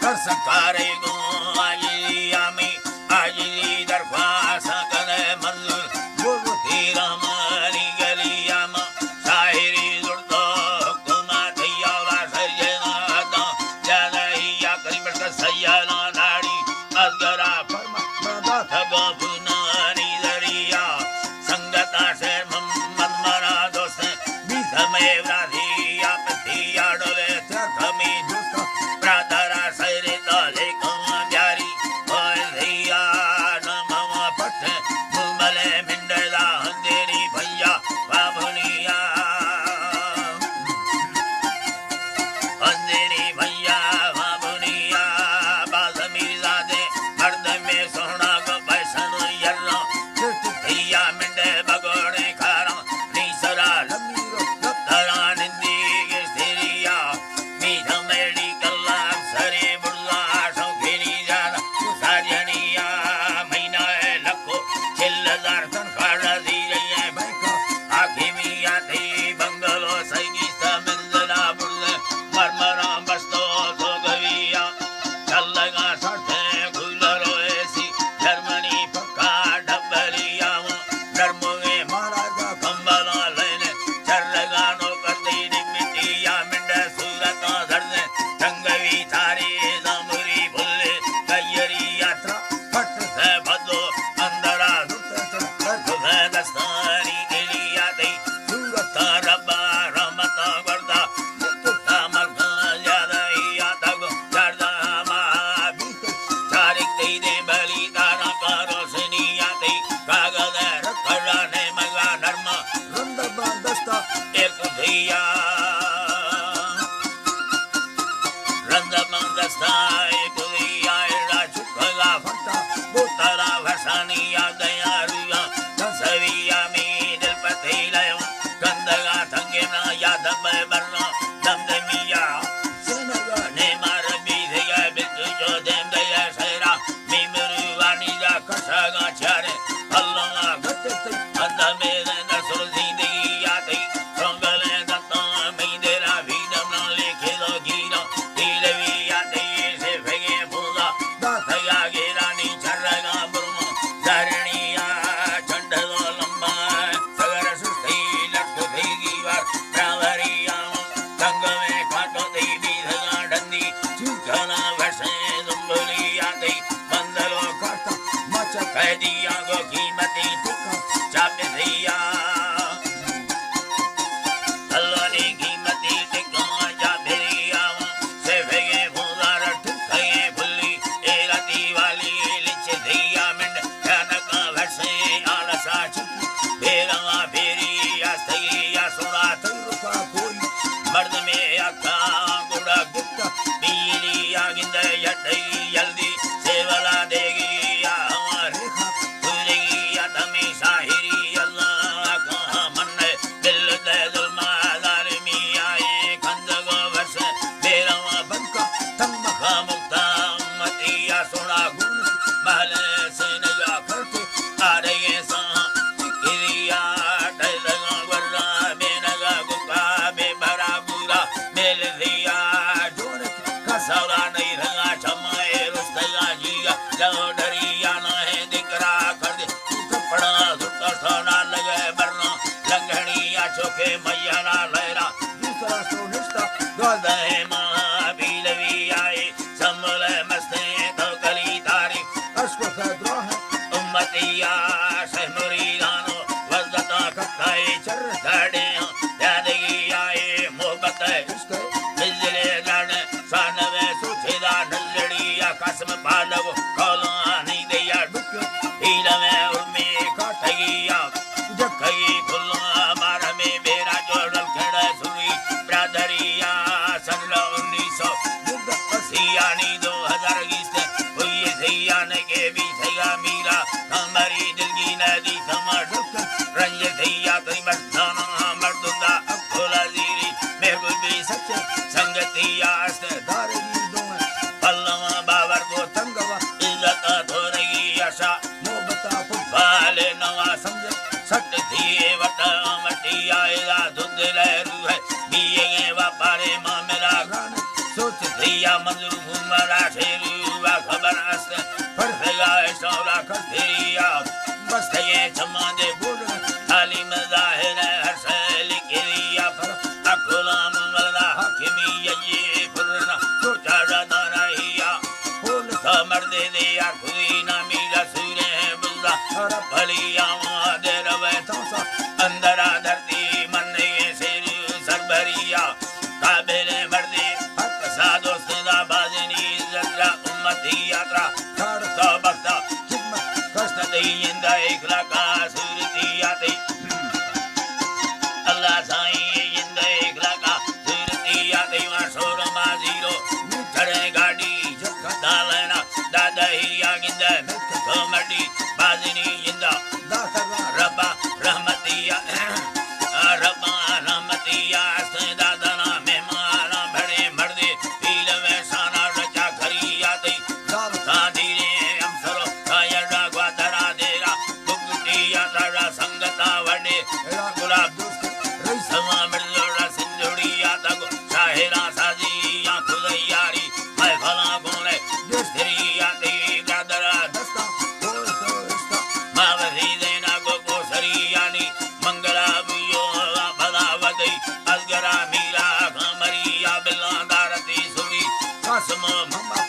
कर सकारे गो आजिया में आजी दरख्वास्त करे मंजूर गुरु तेरा मारी गलिया में शायरी जुड़तो हुक्मा दैया सरजना दा जलैया करीब का सैयना नाड़ी असगरा फरमा मदा थगो पुनानी दरिया संगता से मन मरा दोस्त समय राधिया पतिया डोले थमी दुष्ट प्रातरा सैरे तले कमारी भैया नमः पठ मुमले मिंडला हंदेरी भैया बाबुनिया हंदेरी भैया बाबुनिया बासमीर जादे मर्द में सोना को बैसन यर्रा भैया मिंडे बगोड़े खारा नीसरा लम्बी या मंजूर घुमरा शेरुआ खबर अस्त फरफेगा शौरा कथरिया बस ये चमादे बोल तालीम जाहिर हर शैल किरिया पर अकुलाम वला हकीमी ये फरना सोचा दाना हिया बोल था मर्दे दे या खुदी ना मीरा सूरे बुल्ला हर भलिया दे रवे तोसा अंदरा धरती मन ये शेर सरबरिया काबिल मर्दे दोस्ता बाजनी जरा उम्मती यात्रा कर तो बख्ता खिदमत कष्ट दींदा इखला का सूरती आते अल्लाह साईं इंदा इखला का सूरती आते वासोर माजीरो चढ़े गाड़ी दालना दादा ही आगिंदा कमटी बाजनी इंदा रब्बा रहमतिया रब्बा रहमतिया दादा मेहमान भड़े मर्दे संगता वडे गुलाब दोस्त समा मिर्जोड़ा सिंधुड़िया तगो शाहिरा साजी या खुदैयारी मैं भला बोले दोस्तरिया ते ब्रदर दस्ता दोस्ता मावरी देना गो गोसरियानी मंगला बुयो भला वदई अलगरा मीरा कमरिया बिला दारती सुरी कसम मम्मा